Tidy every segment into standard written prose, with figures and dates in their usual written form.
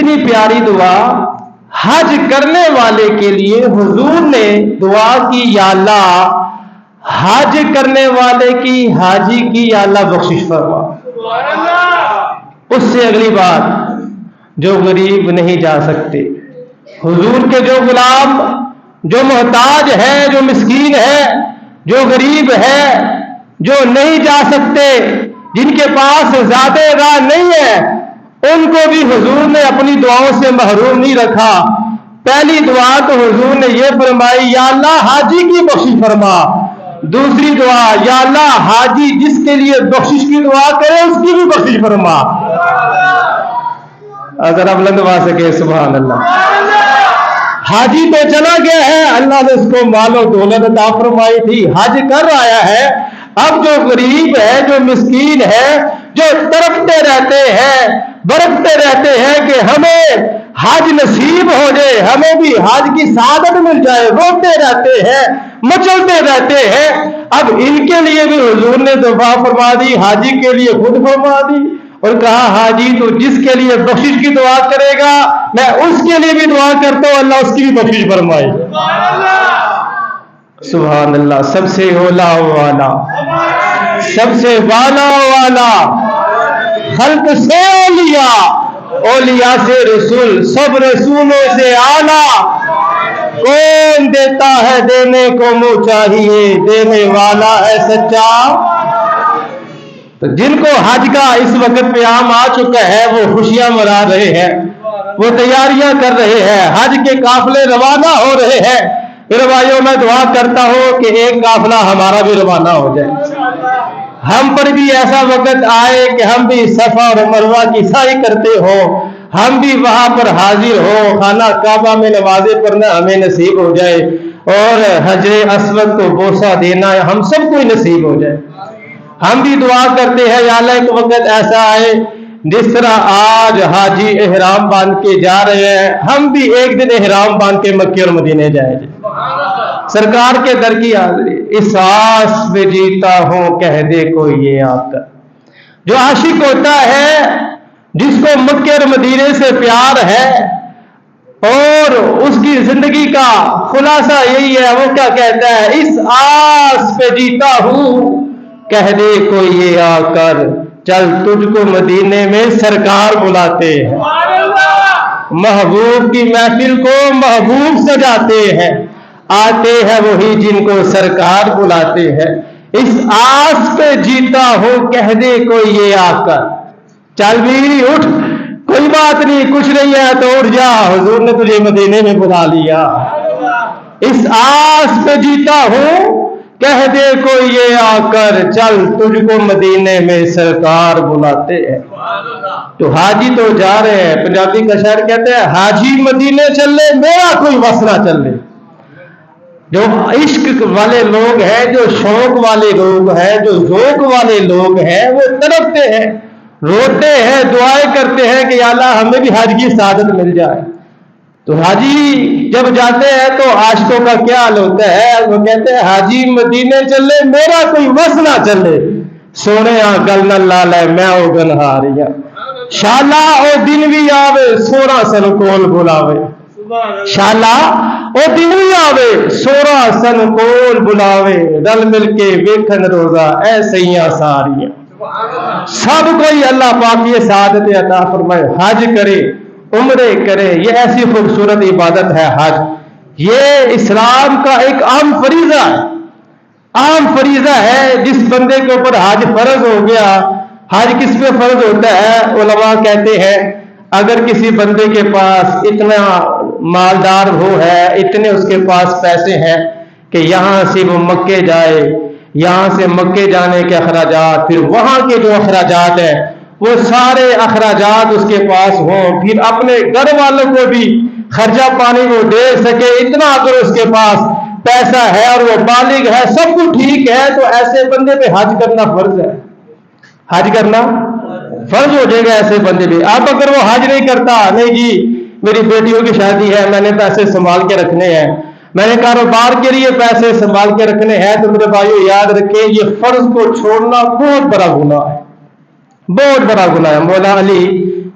اتنی پیاری دعا حج کرنے والے کے لیے حضور نے دعا کی، یا اللہ حج کرنے والے کی، حاجی کی یا اللہ بخشش فرما۔ اس سے اگلی بات، جو غریب نہیں جا سکتے، حضور کے جو غلام، جو محتاج ہے، جو مسکین ہے، جو غریب ہے، جو نہیں جا سکتے، جن کے پاس زیادہ راہ نہیں ہے، ان کو بھی حضور نے اپنی دعاؤں سے محروم نہیں رکھا۔ پہلی دعا تو حضور نے یہ فرمائی، یا اللہ حاجی کی بخشش فرما۔ دوسری دعا، یا اللہ حاجی جس کے لیے بخشش کی دعا کرے اس کی بھی بخشش فرما۔ اگر آپ بلند آواز سے کہیں سبحان اللہ۔ حاجی تو چلا گیا ہے، اللہ نے اس کو مال و دولت عطا فرمائی تھی، حج کر آیا ہے۔ اب جو غریب ہے، جو مسکین ہے، جو تڑپتے رہتے ہیں، برکتے رہتے ہیں کہ ہمیں حج نصیب ہو جائے، ہمیں بھی حج کی سعادت مل جائے، روتے رہتے ہیں، مچلتے رہتے ہیں، اب ان کے لیے بھی حضور نے دعا فرما دی، حاجی کے لیے خود فرما دی اور کہا حاجی تو جس کے لیے بخشش کی دعا کرے گا میں اس کے لیے بھی دعا کرتا ہوں، اللہ اس کی بھی بخشش فرمائے۔ سبحان اللہ۔ سب سے اولا والا، سب سے والا والا، خلق سے اولیاء، اولیاء سے رسول، سب رسولوں سے اعلیٰ، کون دیتا ہے دینے کو منہ چاہیے، دینے والا ہے سچا۔ تو جن کو حج کا اس وقت پیام آ چکا ہے وہ خوشیاں منا رہے ہیں، وہ تیاریاں کر رہے ہیں، حج کے قافلے روانہ ہو رہے ہیں۔ میرے بھائیوں میں دعا کرتا ہوں کہ ایک قافلہ ہمارا بھی روانہ ہو جائے، ہم پر بھی ایسا وقت آئے کہ ہم بھی صفا اور مروہ کی سعی کرتے ہو، ہم بھی وہاں پر حاضر ہو، خانہ کعبہ میں نمازیں پڑھنا ہمیں نصیب ہو جائے اور حجر اسود کو بوسہ دینا ہم سب کو نصیب ہو جائے۔ ہم بھی دعا کرتے ہیں یا اللہ ایک وقت ایسا آئے جس طرح آج حاجی احرام باندھ کے جا رہے ہیں، ہم بھی ایک دن احرام باندھ کے مکے اور مدینے جائیں گے، سرکار کے در کی حاضری۔ اس آس میں جیتا ہوں کہہ دے کوئی یہ آ کر۔ جو عاشق ہوتا ہے، جس کو مکے اور مدینے سے پیار ہے اور اس کی زندگی کا خلاصہ یہی ہے، وہ کیا کہتا ہے، اس آس پہ جیتا ہوں کہہ دے کوئی یہ آ کر، چل تجھ کو مدینے میں سرکار بلاتے ہیں۔ محبوب کی محفل کو محبوب سجاتے ہیں، آتے ہیں وہی جن کو سرکار بلاتے ہیں۔ اس آس پہ جیتا ہوں کہہ دے کوئی یہ آ کر، چل بھی اٹھ، کوئی بات نہیں، کچھ نہیں ہے تو اٹھ جا، حضور نے تجھے مدینے میں بلا لیا۔ اس آس پہ جیتا ہوں کہہ دے کوئی یہ آ کر، چل تجھ کو مدینے میں سرکار بلاتے ہیں۔ تو حاجی تو جا رہے ہیں، پنجابی کا شاعر کہتے ہیں حاجی مدینے چلے میرا کوئی وس نہ چلے۔ جو عشق والے لوگ ہیں، جو شوق والے لوگ ہیں، جو ذوق والے لوگ ہیں، وہ تڑپتے ہیں، روتے ہیں، دعائیں کرتے ہیں کہ یا اللہ ہمیں بھی حج کی سعادت مل جائے۔ تو حاجی جب جاتے ہیں تو عاشقوں کا کیا حال ہوتا ہے، وہ کہتے ہیں حاجی مدینے چلے میرا کوئی وس نہ چلے، سونے گل نہ لا لے میں او گنہاریاں، شالا او دن بھی آوے سورا سن کول بلاوے، شالا او دن بھی آوے سورا سن کول بلاوے، رل مل کے ویکھن روزہ اے سیاں ساریاں۔ سب کوئی اللہ پاک یہ سعادت عطا فرمائے، حج کرے، عمرے کرے، یہ ایسی خوبصورت عبادت ہے حج۔ یہ اسلام کا ایک عام فریضہ ہے، عام فریضہ ہے۔ جس بندے کے اوپر حج فرض ہو گیا، حج کس پہ فرض ہوتا ہے؟ علماء کہتے ہیں اگر کسی بندے کے پاس اتنا مالدار ہو ہے، اتنے اس کے پاس پیسے ہیں کہ یہاں سے وہ مکے جائے، یہاں سے مکے جانے کے اخراجات، پھر وہاں کے جو اخراجات ہیں وہ سارے اخراجات اس کے پاس ہوں، پھر اپنے گھر والوں کو بھی خرچہ پانی وہ دے سکے، اتنا اگر اس کے پاس پیسہ ہے اور وہ بالغ ہے، سب کچھ ٹھیک ہے، تو ایسے بندے پہ حج کرنا فرض ہے، حج کرنا فرض ہو جائے گا ایسے بندے پہ۔ اب اگر وہ حج نہیں کرتا، نہیں جی میری بیٹیوں کی شادی ہے، میں نے پیسے سنبھال کے رکھنے ہیں، میں نے کاروبار کے لیے پیسے سنبھال کے رکھنے ہیں، تو میرے بھائیو یاد رکھیں یہ فرض کو چھوڑنا بہت بڑا گناہ ہے، بہت بڑا گناہ ہے۔ مولا علی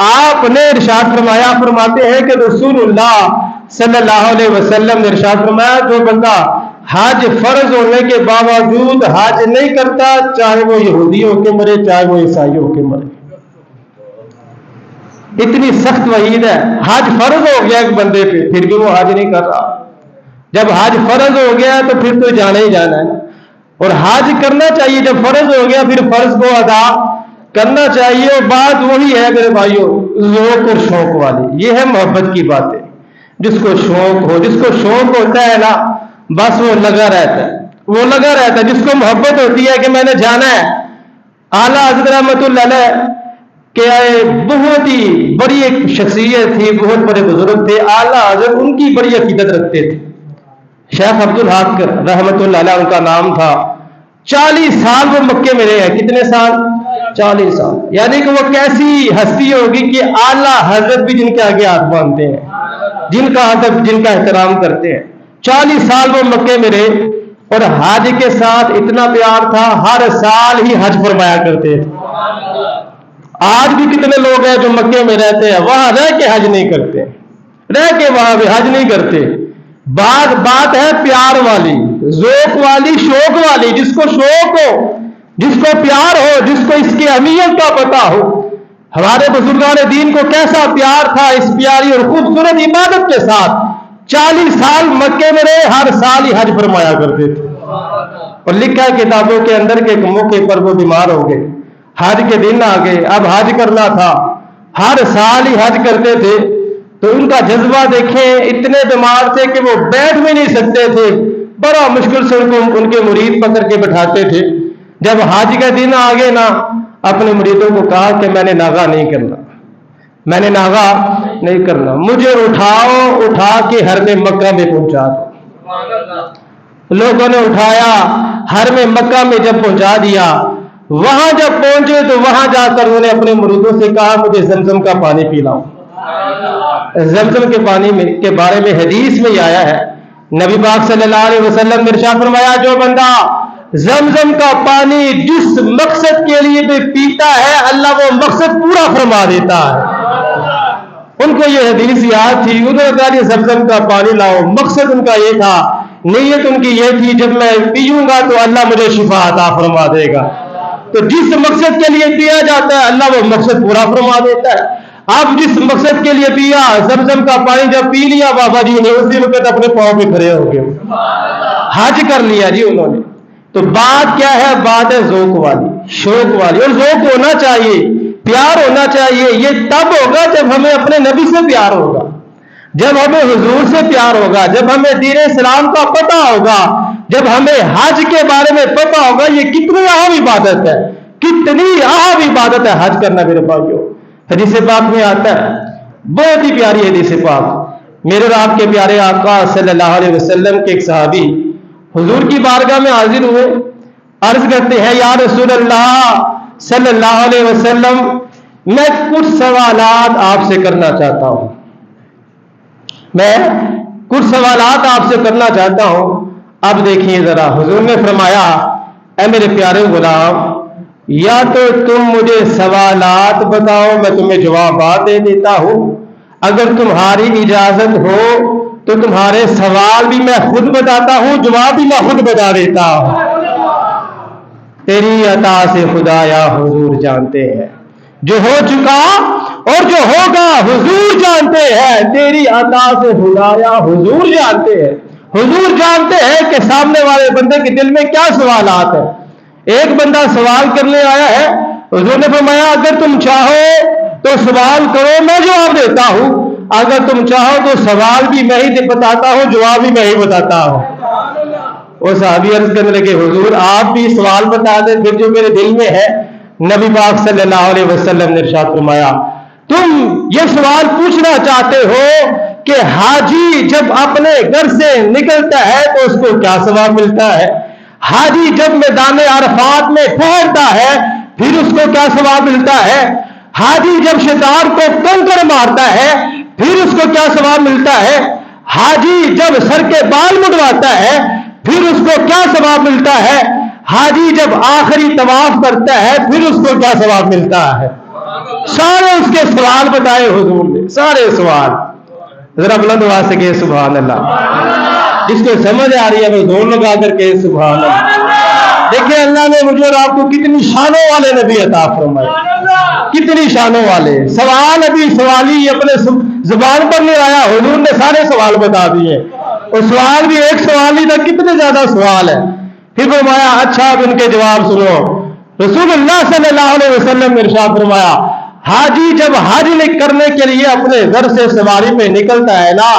آپ نے ارشاد فرمایا، فرماتے ہیں کہ رسولullah صلی اللہ علیہ وسلم نے ارشاد فرمایا جو بندہ حج فرض ہونے کے باوجود حج نہیں کرتا، چاہے وہ یہودی ہو کے مرے چاہے وہ عیسائی ہو کے مرے. اتنی سخت وعید ہے. حج فرض ہو گیا ایک بندے پہ پھر بھی وہ حج نہیں کر رہا. جب حج فرض ہو گیا تو پھر تو جانا ہی جانا ہے. اور حج کرنا چاہیے، جب فرض ہو گیا پھر فرض کو ادا کرنا چاہیے. اور بات وہی ہے میرے بھائیوں، ذوق اور شوق والی. یہ ہے محبت کی باتیں. جس کو شوق ہو، جس کو شوق ہوتا ہے نا بس وہ لگا رہتا ہے، وہ لگا رہتا ہے. جس کو محبت ہوتی ہے کہ میں نے جانا ہے. اعلیٰ حضرت رحمۃ اللہ علیہ کہ بہت ہی بڑی ایک شخصیت تھی، بہت بڑے بزرگ تھے. اعلیٰ حضرت ان کی بڑی عقیدت رکھتے تھے. شیخ عبد الحق رحمۃ اللہ علیہ ان کا نام تھا. 40 سال وہ مکے میں رہے ہیں. کتنے سال؟ 40 سال. یعنی کہ وہ کیسی ہستی ہوگی کہ اعلیٰ حضرت بھی جن کے آگے ہاتھ باندھتے ہیں، جن کا ادب، جن کا احترام کرتے ہیں. 40 سال وہ مکے میں رہے اور حج کے ساتھ اتنا پیار تھا، ہر سال ہی حج فرمایا کرتے تھے. آج بھی کتنے لوگ ہیں جو مکے میں رہتے ہیں، وہاں رہ کے حج نہیں کرتے، رہ کے وہاں بھی حج نہیں کرتے. بات ہے پیار والی، ذوق والی، شوق والی. جس کو شوق ہو، جس کو پیار ہو، جس کو اس کی اہمیت کا پتہ ہو. ہمارے بزرگان دین کو کیسا پیار تھا اس پیاری اور خوبصورت عبادت کے ساتھ. 40 سال مکے میں رہے، ہر سال ہی حج فرمایا کرتے تھے. اور لکھا ہے کتابوں کے اندر کہ ایک موقع پر وہ بیمار ہو گئے. حج کے دن آ گئے، اب حج کرنا تھا. ہر سال ہی حج کرتے تھے. تو ان کا جذبہ دیکھیں، اتنے بیمار تھے کہ وہ بیٹھ بھی نہیں سکتے تھے. بڑا مشکل سے ان کے مرید پکڑ کے بٹھاتے تھے. جب حج کا دن آ گئے نا، اپنے مریدوں کو کہا کہ میں نے ناغا نہیں کرنا، میں نے ناغا نہیں کرنا، مجھے اٹھا کے حرم مکہ میں پہنچا دو. لوگوں نے اٹھایا، حرم مکہ میں جب پہنچا دیا، وہاں جب پہنچے تو وہاں جا کر انہوں نے اپنے مریدوں سے کہا مجھے زمزم کا پانی پلاؤ. زمزم کے پانی کے بارے میں حدیث میں آیا ہے، نبی پاک صلی اللہ علیہ وسلم نے ارشاد فرمایا جو بندہ زمزم کا پانی جس مقصد کے لیے بھی پیتا ہے اللہ وہ مقصد پورا فرما دیتا ہے. ان کو یہ حدیث یاد تھی. انہوں نے کہا زمزم کا پانی لاؤ. مقصد ان کا یہ تھا، نیت ان کی یہ تھی جب میں پیوں گا تو اللہ مجھے شفا عطا فرما دے گا. تو جس مقصد کے لیے پیا جاتا ہے اللہ وہ مقصد پورا فرما دیتا ہے. آپ جس مقصد کے لیے پیا، زمزم کا پانی جب پی لیا بابا جی نے، اسی وقت اپنے پاؤں پہ کھڑے ہو گئے، حج کر لیا جی انہوں نے. تو بات کیا ہے؟ بات ہے ذوق والی، شوق والی. اور ذوق ہونا چاہیے، پیار ہونا چاہیے. یہ تب ہوگا جب ہمیں اپنے نبی سے پیار ہوگا، جب ہمیں حضور سے پیار ہوگا، جب ہمیں دین اسلام کا پتہ ہوگا، جب ہمیں حج کے بارے میں پتہ ہوگا. یہ کتنی اہم عبادت ہے، کتنی اہم عبادت ہے حج کرنا میرے بھائیوں. حدیث پاک میں آتا ہے، بہت ہی پیاری حدیث پاک. میرے اور آپ کے پیارے آقا صلی اللہ علیہ وسلم کے ایک صحابی حضور کی بارگاہ میں حاضر ہوئے. عرض کرتے ہیں یا رسول اللہ صلی اللہ علیہ وسلم میں کچھ سوالات آپ سے کرنا چاہتا ہوں، میں کچھ سوالات آپ سے کرنا چاہتا ہوں. اب دیکھیے ذرا، حضور نے فرمایا اے میرے پیارے غلام، یا تو تم مجھے سوالات بتاؤ میں تمہیں جوابات دے دیتا ہوں، اگر تمہاری اجازت ہو تو تمہارے سوال بھی میں خود بتاتا ہوں، جواب بھی میں خود بتا دیتا ہوں. تیری عطا سے خدایا حضور جانتے ہیں، جو ہو چکا اور جو ہوگا حضور جانتے ہیں. تیری عطا سے خدایا حضور جانتے ہیں. حضور جانتے ہیں کہ سامنے والے بندے کے دل میں کیا سوالات ہیں. ایک بندہ سوال کرنے آیا ہے، حضور نے فرمایا اگر تم چاہو تو سوال کرو میں جواب دیتا ہوں، اگر تم چاہو تو سوال بھی میں ہی بتاتا ہوں، جواب بھی میں ہی بتاتا ہوں. وہ صحابی عرض کرنے لگے حضور آپ بھی سوال بتا دیں پھر جو میرے دل میں ہے. نبی پاک صلی اللہ علیہ وسلم نے ارشاد فرمایا تم یہ سوال پوچھنا چاہتے ہو کہ حاجی جب اپنے گھر سے نکلتا ہے تو اس کو کیا ثواب ملتا ہے، حاجی جب میدان عرفات میں ٹھہرتا ہے پھر اس کو کیا ثواب ملتا ہے، حاجی جب شکار کو کنکر مارتا ہے پھر اس کو کیا ثواب ملتا ہے، حاجی جب سر کے بال مڈواتا ہے پھر اس کو کیا ثواب ملتا ہے، حاجی جب آخری طواف کرتا ہے پھر اس کو کیا ثواب ملتا ہے؟ سارے اس کے سوال بتائے حضور نے، سارے سوال. ذرا بلند آواز سے کہے سبحان اللہ. جس کو سمجھ آ رہی ہے وہ زور لگا کر کہے سبحان اللہ. دیکھیں اللہ نے مجھے اور آپ کو کتنی شانوں والے نبی عطا فرمائے، کتنی شانوں والے. سوال ابھی سوالی اپنے زبان پر نہیں آیا، حضور نے سارے سوال بتا دیے. اور سوال بھی ایک سوال ہی تھا، کتنے زیادہ سوال ہے. پھر فرمایا اچھا اب ان کے جواب سنو. رسول اللہ صلی اللہ علیہ وسلم نے ارشاد فرمایا حاجی جب حج کرنے کے لیے اپنے گھر سے سواری پہ نکلتا ہے نا،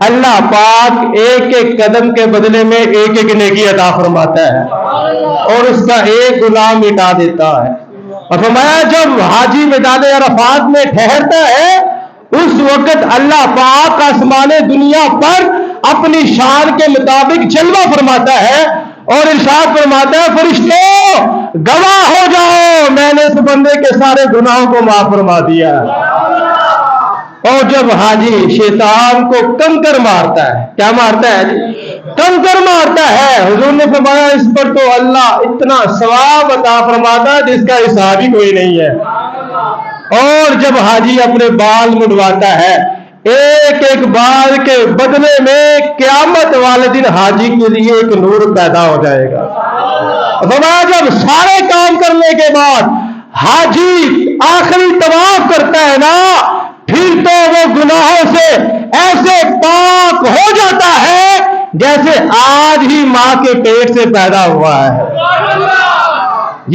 اللہ پاک ایک ایک قدم کے بدلے میں ایک ایک نیکی عطا فرماتا ہے اور اس کا ایک گناہ مٹا دیتا ہے. اور فرمایا جب حاجی میدان عرفات میں ٹھہرتا ہے اس وقت اللہ پاک آسمان دنیا پر اپنی شان کے مطابق جلوہ فرماتا ہے اور ارشاد فرماتا ہے فرشتوں گواہ ہو جاؤ میں نے اس بندے کے سارے گناہوں کو معاف فرما دیا. اور جب حاجی شیطان کو کنکر مارتا ہے، کیا مارتا ہے جی؟ کنکر مارتا ہے. حضور نے فرمایا اس پر تو اللہ اتنا ثواب عطا فرماتا ہے جس کا حساب ہی کوئی نہیں ہے. اور جب حاجی اپنے بال منڈواتا ہے ایک ایک بال کے بدلے میں قیامت والے دن حاجی کے لیے ایک نور پیدا ہو جائے گا. فرمایا جب سارے کام کرنے کے بعد حاجی آخری طواف کرتا ہے نا پھر تو وہ گناہوں سے ایسے پاک ہو جاتا ہے جیسے آج ہی ماں کے پیٹ سے پیدا ہوا ہے.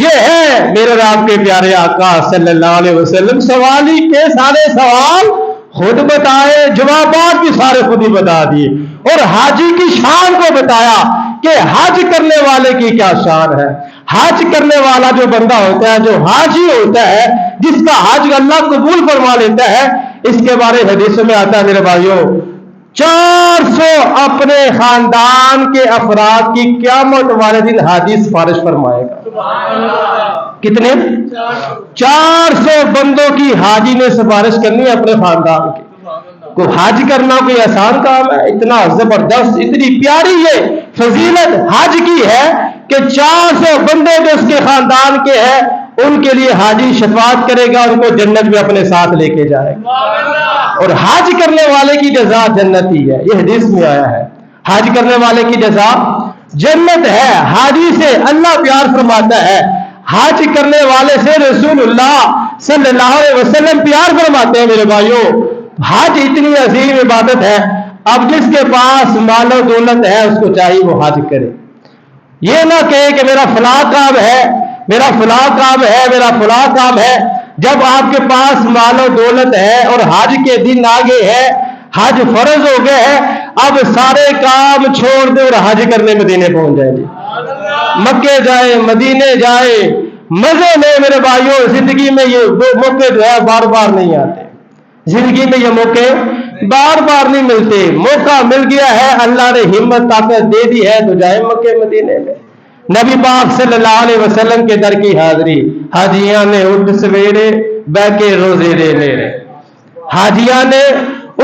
یہ ہے میرے آپ کے پیارے آقا صلی اللہ علیہ وسلم. سوالی کے سارے سوال خود بتائے، جوابات بھی سارے خود ہی بتا دیے اور حاجی کی شان کو بتایا کہ حج کرنے والے کی کیا شان ہے. حج کرنے والا جو بندہ ہوتا ہے، جو حاجی ہوتا ہے، جس کا حج اللہ قبول فرما لیتا ہے، اس کے بارے حدیث میں آتا ہے میرے بھائیوں 400 اپنے خاندان کے افراد کی قیامت والے دن حاجی سفارش فرمائے گا. کتنے؟ 400 بندوں کی حاجی نے سفارش کرنی ہے اپنے خاندان کی. کو حج کرنا کوئی آسان کام ہے؟ اتنا زبردست، اتنی پیاری یہ فضیلت حج کی ہے کہ 400 بندے جو اس کے خاندان کے ہیں ان کے لیے حاجی شفاعت کرے گا، ان کو جنت میں اپنے ساتھ لے کے جائے گا. اور حج کرنے والے کی جزا جنت ہی ہے، یہ حدیث میں آیا ہے. حج کرنے والے کی جزا جنت ہے. حاجی سے اللہ پیار فرماتا ہے، حج کرنے والے سے رسول اللہ صلی اللہ علیہ وسلم پیار فرماتے ہیں. میرے بھائیوں حج اتنی عظیم عبادت ہے، اب جس کے پاس مال و دولت ہے اس کو چاہیے وہ حج کرے. یہ نہ کہے کہ میرا فلاں کام ہے، میرا فلاں کام ہے، میرا فلاں کام ہے. جب آپ کے پاس مال و دولت ہے اور حج کے دن آگے ہے، حج فرض ہو گئے ہے، اب سارے کام چھوڑ دے اور حج کرنے مدینے پہنچ جائے جی. مکے جائے، مدینے جائے، مزے میں میرے بھائیوں. زندگی میں یہ موقع جو ہے بار بار نہیں آتے، زندگی میں یہ موقع بار بار نہیں ملتے. موقع مل گیا ہے، اللہ نے ہمت طاقت دے دی ہے تو جائے مکے مدینے میں. نبی پاک صلی اللہ علیہ وسلم کے در کی حاضری. حاجیاں نے اٹھ سویرے بہ کے روزے دے میرے، حاجیاں نے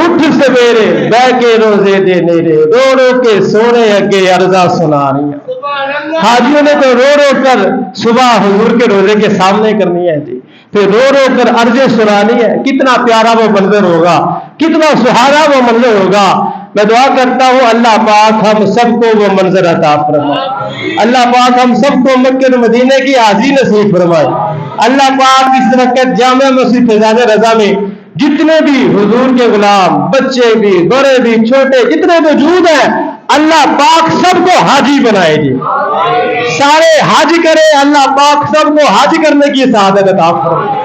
اٹھ سویرے بہ کے روزے دے میرے، رو رو کے سونے اگے عرضا سنا رہی. حاجیوں نے تو رو رو کر صبح حضور کے روزے کے سامنے کرنی ہے جی، پھر رو رو کر عرضیں سنانی ہے. کتنا پیارا وہ منظر ہوگا، کتنا سہارا وہ منظر ہوگا. میں دعا کرتا ہوں اللہ پاک ہم سب کو وہ منظر عطا فرمائے. اللہ پاک ہم سب کو مکہ مدینے کی حاضری نصیب فرمائے. اللہ پاک اس وقت جامع مسجد فیضان رضا میں جتنے بھی حضور کے غلام، بچے بھی، بڑے بھی، چھوٹے جتنے موجود ہیں، اللہ پاک سب کو حاجی بنائے گی. سارے حج کرے، اللہ پاک سب کو حج کرنے کی سعادت عطا فرمائے.